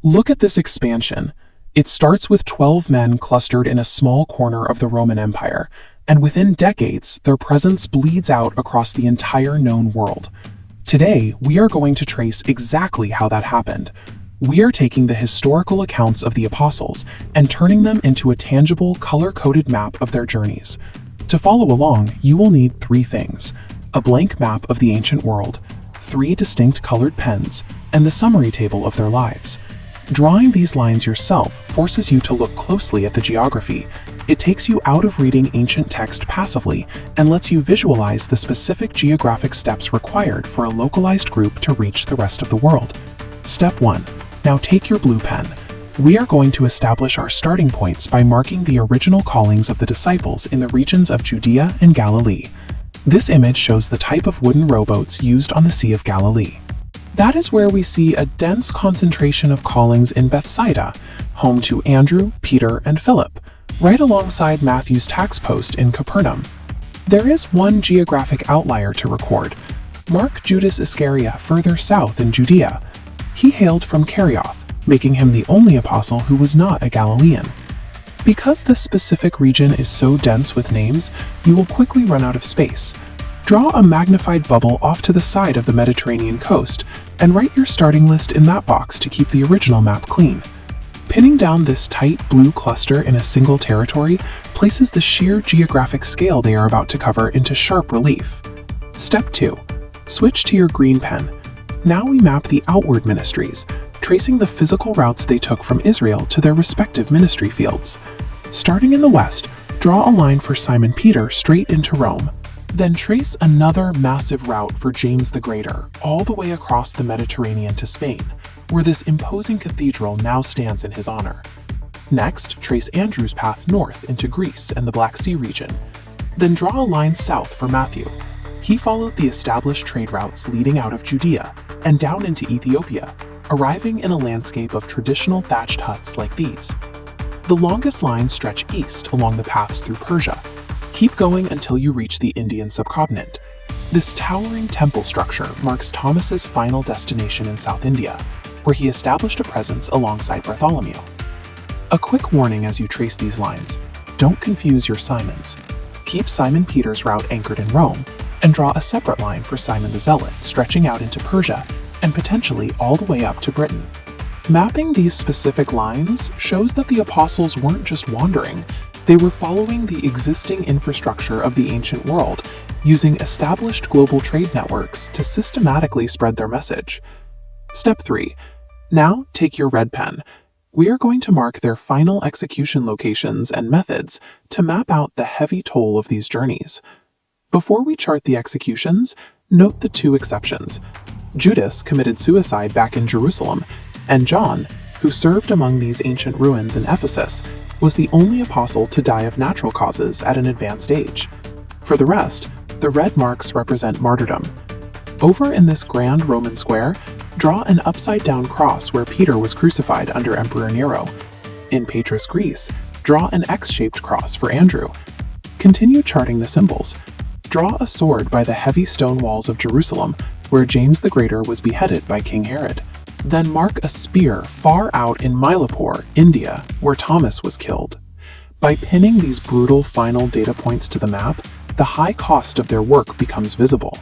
Look at this expansion. It starts with 12 men clustered in a small corner of the Roman Empire, and within decades, their presence bleeds out across the entire known world. Today, we are going to trace exactly how that happened. We are taking the historical accounts of the apostles and turning them into a tangible, color-coded map of their journeys. To follow along, you will need 3 things: a blank map of the ancient world, 3 distinct colored pens, and the summary table of their lives. Drawing these lines yourself forces you to look closely at the geography. It takes you out of reading ancient text passively and lets you visualize the specific geographic steps required for a localized group to reach the rest of the world. Step 1. Now take your blue pen. We are going to establish our starting points by marking the original callings of the disciples in the regions of Judea and Galilee. This image shows the type of wooden rowboats used on the Sea of Galilee. That is where we see a dense concentration of callings in Bethsaida, home to Andrew, Peter, and Philip, right alongside Matthew's tax post in Capernaum. There is one geographic outlier to record. Mark Judas Iscariot further south in Judea. He hailed from Kerioth, making him the only apostle who was not a Galilean. Because this specific region is so dense with names, you will quickly run out of space. Draw a magnified bubble off to the side of the Mediterranean coast and write your starting list in that box to keep the original map clean. Pinning down this tight blue cluster in a single territory places the sheer geographic scale they are about to cover into sharp relief. Step 2. Switch to your green pen. Now we map the outward ministries, tracing the physical routes they took from Israel to their respective ministry fields. Starting in the west, draw a line for Simon Peter straight into Rome. Then trace another massive route for James the Greater, all the way across the Mediterranean to Spain, where this imposing cathedral now stands in his honor. Next, trace Andrew's path north into Greece and the Black Sea region. Then draw a line south for Matthew. He followed the established trade routes leading out of Judea and down into Ethiopia, arriving in a landscape of traditional thatched huts like these. The longest lines stretch east along the paths through Persia. Keep going until you reach the Indian subcontinent. This towering temple structure marks Thomas's final destination in South India, where he established a presence alongside Bartholomew. A quick warning as you trace these lines: don't confuse your Simons. Keep Simon Peter's route anchored in Rome, and draw a separate line for Simon the Zealot stretching out into Persia and potentially all the way up to Britain. Mapping these specific lines shows that the apostles weren't just wandering. They were following the existing infrastructure of the ancient world, using established global trade networks to systematically spread their message. Step 3. Now take your red pen. We are going to mark their final execution locations and methods to map out the heavy toll of these journeys. Before we chart the executions, note the 2 exceptions. Judas committed suicide back in Jerusalem, and John, who served among these ancient ruins in Ephesus, was the only apostle to die of natural causes at an advanced age. For the rest, the red marks represent martyrdom. Over in this grand Roman square, draw an upside-down cross where Peter was crucified under Emperor Nero. In Patras, Greece, draw an X-shaped cross for Andrew. Continue charting the symbols. Draw a sword by the heavy stone walls of Jerusalem, where James the Greater was beheaded by King Herod. Then mark a spear far out in Mylapore, India, where Thomas was killed. By pinning these brutal final data points to the map, the high cost of their work becomes visible.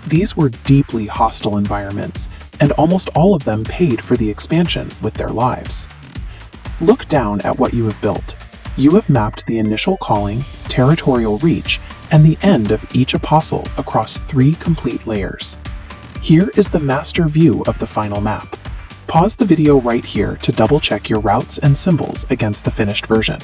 These were deeply hostile environments, and almost all of them paid for the expansion with their lives. Look down at what you have built. You have mapped the initial calling, territorial reach, and the end of each apostle across 3 complete layers. Here is the master view of the final map. Pause the video right here to double-check your routes and symbols against the finished version.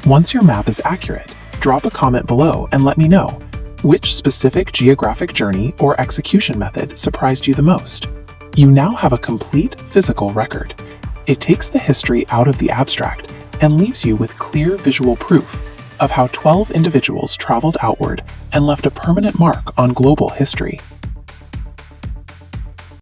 Once your map is accurate, drop a comment below and let me know which specific geographic journey or execution method surprised you the most. You now have a complete physical record. It takes the history out of the abstract and leaves you with clear visual proof of how 12 individuals traveled outward and left a permanent mark on global history.